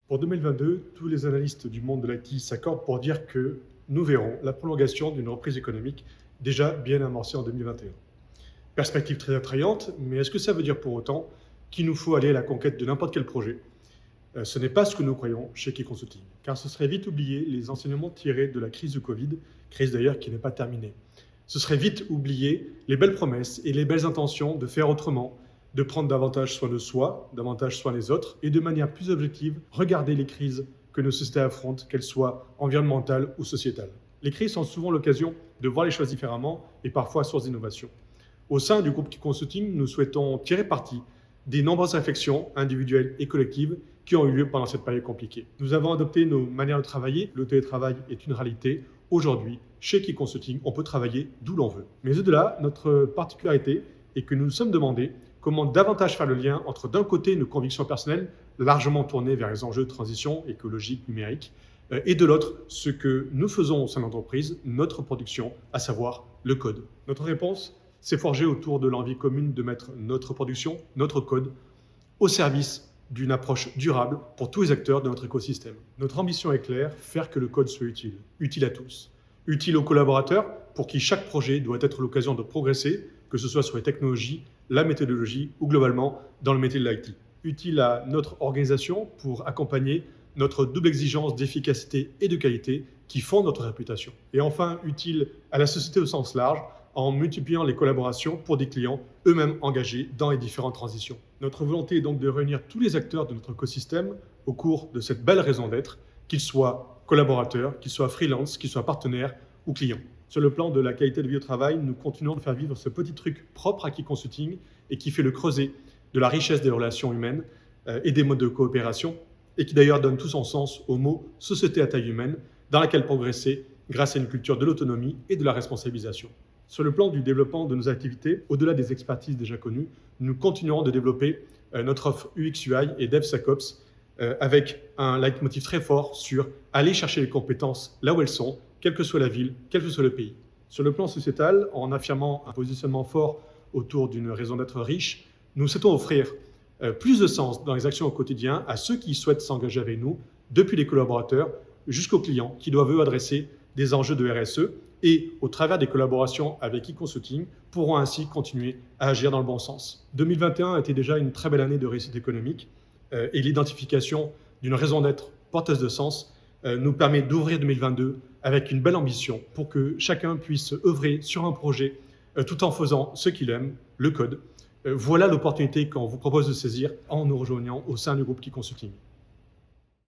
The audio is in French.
Pour 2022, tous les analystes du monde de l'IT s'accordent pour dire que nous verrons la prolongation d'une reprise économique déjà bien amorcée en 2021. Perspective très attrayante, mais est-ce que ça veut dire pour autant qu'il nous faut aller à la conquête de n'importe quel projet? Ce n'est pas ce que nous croyons chez Key Consulting, car ce serait vite oublier les enseignements tirés de la crise du Covid, crise d'ailleurs qui n'est pas terminée. Ce serait vite oublier les belles promesses et les belles intentions de faire autrement, de prendre davantage soin de soi, davantage soin des autres, et de manière plus objective, regarder les crises que nos sociétés affrontent, qu'elles soient environnementales ou sociétales. Les crises sont souvent l'occasion de voir les choses différemment et parfois source d'innovation. Au sein du groupe Key Consulting, nous souhaitons tirer parti des nombreuses réflexions individuelles et collectives qui ont eu lieu pendant cette période compliquée. Nous avons adopté nos manières de travailler, le télétravail est une réalité. Aujourd'hui, chez Key Consulting, on peut travailler d'où l'on veut. Mais au-delà, notre particularité est que nous nous sommes demandé comment davantage faire le lien entre d'un côté nos convictions personnelles, largement tournées vers les enjeux de transition écologique, numérique, et de l'autre, ce que nous faisons au sein de l'entreprise, notre production, à savoir le code. Notre réponse s'est forgée autour de l'envie commune de mettre notre production, notre code, au service d'une approche durable pour tous les acteurs de notre écosystème. Notre ambition est claire, faire que le code soit utile, utile à tous. Utile aux collaborateurs, pour qui chaque projet doit être l'occasion de progresser, que ce soit sur les technologies, la méthodologie ou globalement dans le métier de l'IT. Utile à notre organisation pour accompagner notre double exigence d'efficacité et de qualité qui font notre réputation. Et enfin, utile à la société au sens large, en multipliant les collaborations pour des clients eux-mêmes engagés dans les différentes transitions. Notre volonté est donc de réunir tous les acteurs de notre écosystème au cours de cette belle raison d'être, qu'ils soient collaborateurs, qu'ils soient freelance, qu'ils soient partenaires ou clients. Sur le plan de la qualité de vie au travail, nous continuons de faire vivre ce petit truc propre à Key Consulting et qui fait le creuset de la richesse des relations humaines et des modes de coopération et qui d'ailleurs donne tout son sens au mot « société à taille humaine » dans laquelle progresser grâce à une culture de l'autonomie et de la responsabilisation. Sur le plan du développement de nos activités, au-delà des expertises déjà connues, nous continuerons de développer notre offre UX/UI et DevSecOps avec un leitmotiv très fort sur aller chercher les compétences là où elles sont, quelle que soit la ville, quel que soit le pays. Sur le plan sociétal, en affirmant un positionnement fort autour d'une raison d'être riche, nous souhaitons offrir plus de sens dans les actions au quotidien à ceux qui souhaitent s'engager avec nous, depuis les collaborateurs jusqu'aux clients qui doivent eux adresser des enjeux de RSE et, au travers des collaborations avec Key Consulting, pourront ainsi continuer à agir dans le bon sens. 2021 a été déjà une très belle année de réussite économique et l'identification d'une raison d'être porteuse de sens nous permet d'ouvrir 2022 avec une belle ambition pour que chacun puisse œuvrer sur un projet tout en faisant ce qu'il aime, le code. Voilà l'opportunité qu'on vous propose de saisir en nous rejoignant au sein du groupe Key Consulting.